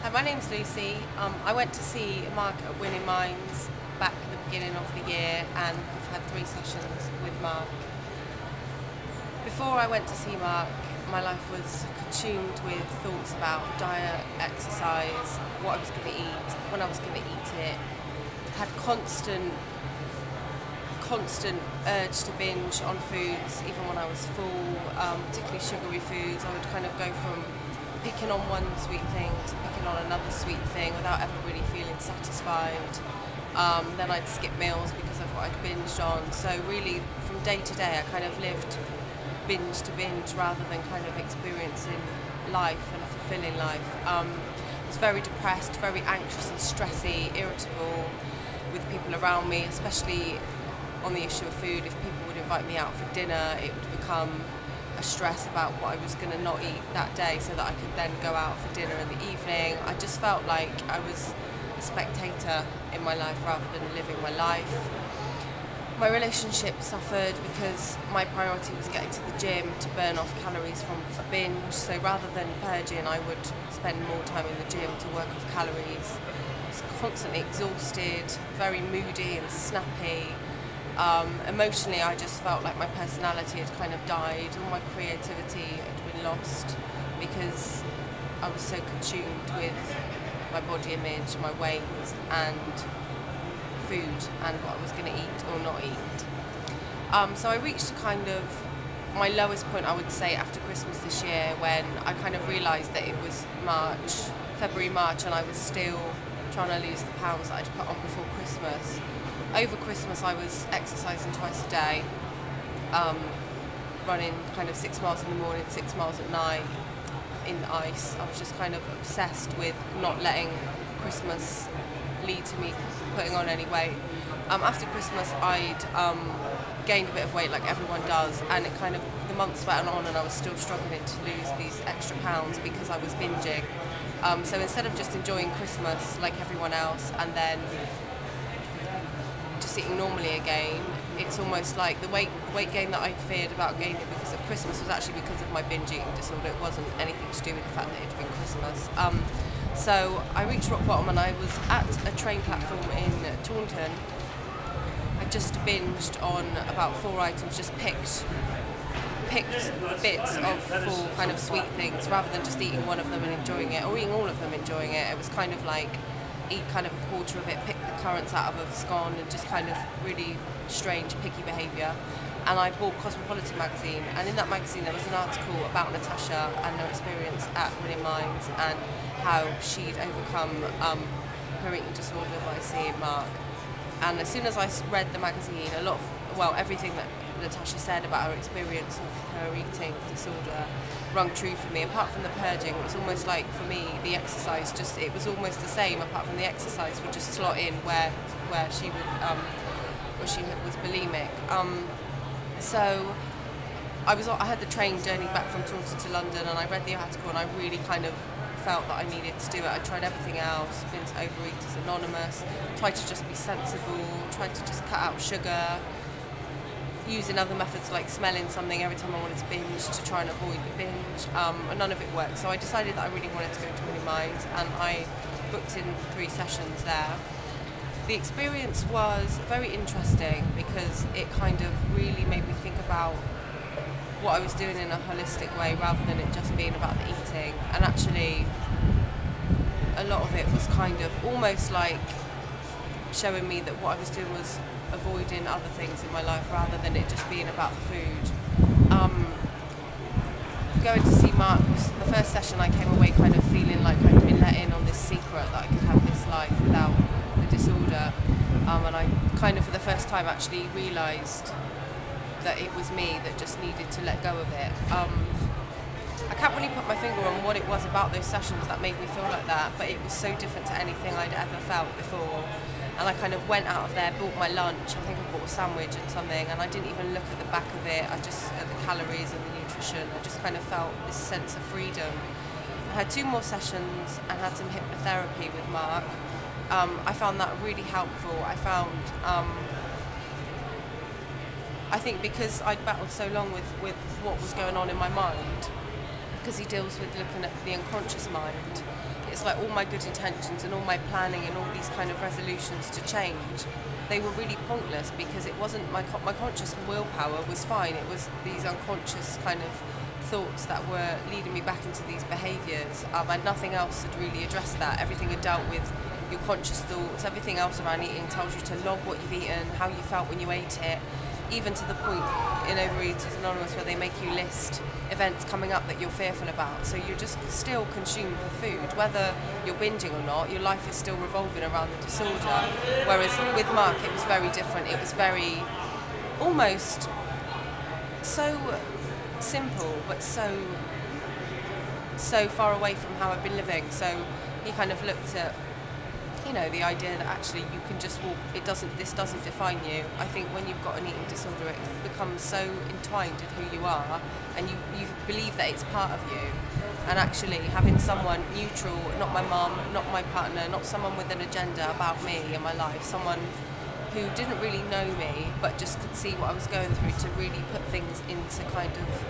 Hi, my name's Lucy. I went to see Mark at Winning Minds back at the beginning of the year, and I've had 3 sessions with Mark. Before I went to see Mark, my life was consumed with thoughts about diet, exercise, what I was going to eat, when I was going to eat it. Had constant urge to binge on foods, even when I was full, particularly sugary foods. I would kind of go from picking on one sweet thing to picking on another sweet thing without ever really feeling satisfied. Then I'd skip meals because of what I'd binged on. So really, from day to day, I kind of lived binge to binge rather than kind of experiencing life and a fulfilling life. I was very depressed, very anxious and stressy, irritable with people around me, especially on the issue of food. If people would invite me out for dinner, it would become a stress about what I was going to not eat that day so that I could then go out for dinner in the evening. I just felt like I was a spectator in my life rather than living my life. My relationship suffered because my priority was getting to the gym to burn off calories from a binge. So rather than purging, I would spend more time in the gym to work off calories. I was constantly exhausted, very moody and snappy. Emotionally, I just felt like my personality had kind of died, all my creativity had been lost because I was so consumed with my body image, my weight and food and what I was going to eat or not eat. So I reached kind of my lowest point, I would say, after Christmas this year, when I kind of realised that it was February, March, and I was still trying to lose the pounds that I'd put on before Christmas. Over Christmas I was exercising twice a day, running kind of 6 miles in the morning, 6 miles at night in the ice. I was just kind of obsessed with not letting Christmas lead to me putting on any weight. After Christmas I'd gained a bit of weight like everyone does, and it kind of, the months went on and I was still struggling to lose these extra pounds because I was binging. So instead of just enjoying Christmas like everyone else and then just eating normally again, it's almost like the weight gain that I feared about gaining because of Christmas was actually because of my binge eating disorder. It wasn't anything to do with the fact that it had been Christmas. So I reached rock bottom and I was at a train platform in Taunton. I just binged on about 4 items, just picked bits of 4 kind of sweet things rather than just eating one of them and enjoying it, or eating all of them enjoying it. It was kind of like eat kind of a quarter of it, pick the currants out of a scone, and just kind of really strange, picky behaviour. And I bought Cosmopolitan magazine, and in that magazine there was an article about Natasha and her experience at Winning Minds and how she'd overcome her eating disorder by seeing Mark. And as soon as I read the magazine, everything that Natasha said about her experience of her eating disorder rung true for me. Apart from the purging, it was almost like, for me, the exercise it was almost the same, apart from the exercise would just slot in where she was bulimic. So I had the train journey back from Taunton to London, and I read the article and I really kind of felt that I needed to do it. I tried everything else, been to Overeaters Anonymous, tried to just be sensible, tried to just cut out sugar, using other methods like smelling something every time I wanted to binge to try and avoid the binge, and none of it worked. So I decided that I really wanted to go to Winning Minds, and I booked in 3 sessions there. The experience was very interesting because it kind of really made me think about what I was doing in a holistic way rather than it just being about the eating. And actually a lot of it was kind of almost like showing me that what I was doing was avoiding other things in my life rather than it just being about the food. Going to see Mark was the first session. I came away kind of feeling like I'd been let in on this secret that I could have this life without the disorder, and I kind of for the first time actually realised that it was me that just needed to let go of it. I can't really put my finger on what it was about those sessions that made me feel like that, but it was so different to anything I'd ever felt before. And I kind of went out of there, bought my lunch, I think I bought a sandwich and something, and I didn't even look at the back of it, at the calories and the nutrition. I just kind of felt this sense of freedom. I had 2 more sessions and had some hypnotherapy with Mark. I found that really helpful. I think because I'd battled so long with what was going on in my mind, because he deals with looking at the unconscious mind. It's like all my good intentions and all my planning and all these kind of resolutions to change, they were really pointless, because it wasn't my conscious willpower was fine. It was these unconscious kind of thoughts that were leading me back into these behaviours, and nothing else had really addressed that. Everything had dealt with your conscious thoughts. Everything else around eating tells you to log what you've eaten, how you felt when you ate it, even to the point in Overeaters Anonymous where they make you list events coming up that you're fearful about. So you're just still consumed with food, whether you're binging or not. Your life is still revolving around the disorder. Whereas with Mark, it was very different. It was very, almost so simple, but so far away from how I've been living. So he kind of looked at, you know, the idea that actually you can just walk, this doesn't define you. I think when you've got an eating disorder, it becomes so entwined with who you are, and you believe that it's part of you. And actually having someone neutral, not my mum, not my partner, not someone with an agenda about me and my life, someone who didn't really know me but just could see what I was going through, to really put things into kind of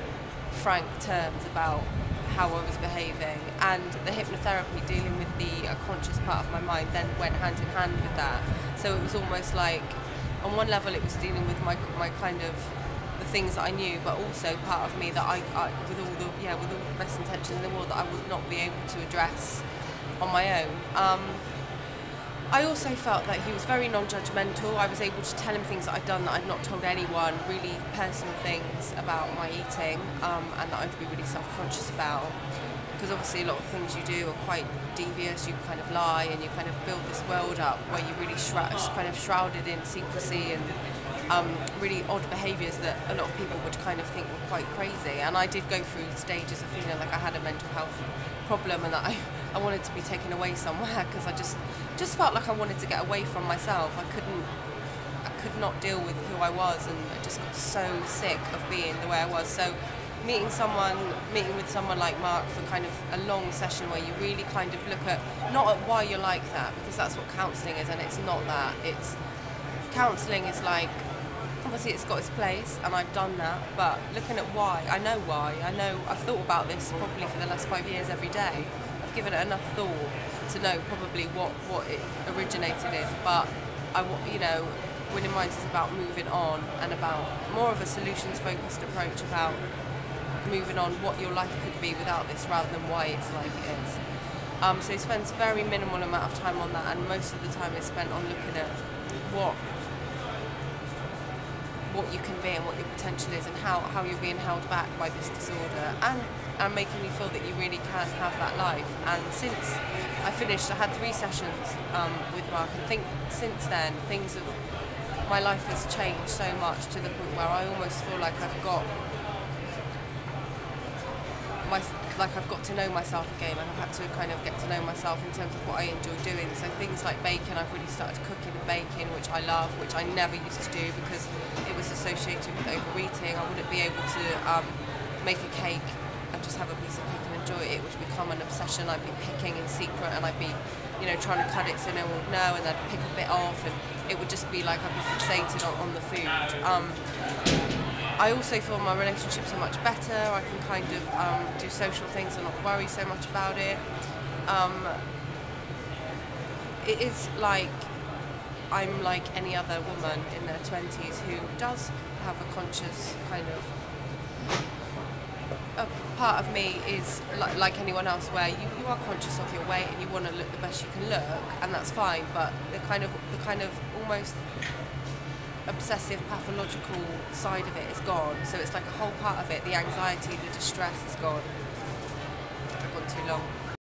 frank terms about how I was behaving. And the hypnotherapy dealing with the unconscious part of my mind then went hand in hand with that. So it was almost like, on one level it was dealing with my kind of the things that I knew, but also part of me that I with all the best intentions in the world, that I would not be able to address on my own. I also felt that he was very non-judgmental. I was able to tell him things that I'd done that I'd not told anyone, really personal things about my eating, and that I'd be really self-conscious about. Because obviously a lot of things you do are quite devious. You kind of lie and you kind of build this world up where you're really kind of shrouded in secrecy and really odd behaviours that a lot of people would kind of think were quite crazy. And I did go through stages of feeling like I had a mental health problem, and that I wanted to be taken away somewhere, because I just felt like I wanted to get away from myself. I could not deal with who I was, and I just got so sick of being the way I was. So meeting with someone like Mark for kind of a long session where you really kind of look at, not at why you're like that, because that's what counselling is, and it's not that. Counselling is like, obviously it's got its place, and I've done that, but looking at why, I know I've thought about this probably for the last 5 years every day. I've given it enough thought to know probably what it originated in, but Winning Minds is about moving on, and about more of a solutions focused approach about moving on, what your life could be without this, rather than why it's like it is. So he spends very minimal amount of time on that, and most of the time is spent on looking at what you can be and what your potential is, and how you're being held back by this disorder, and making you feel that you really can have that life. And since I finished, I had 3 sessions with Mark, and think since then my life has changed so much, to the point where I almost feel like I've got to know myself again, and I've had to kind of get to know myself in terms of what I enjoy doing. So things like baking, I've really started cooking and baking, which I love, which I never used to do because it was associated with overeating. I wouldn't be able to make a cake and just have a piece of cake and enjoy it. It would become an obsession. I'd be picking in secret, and I'd be, trying to cut it so no one would know, and I'd pick a bit off, and it would just be like I'd be fixated on the food. I also feel my relationships are much better. I can kind of do social things and not worry so much about it. It is like I'm like any other woman in their 20s who does have a conscious kind of... A part of me is like anyone else, where you are conscious of your weight and you want to look the best you can look, and that's fine, but the kind of almost obsessive pathological side of it is gone. So it's like a whole part of it, the anxiety, the distress is gone. I've gone too long.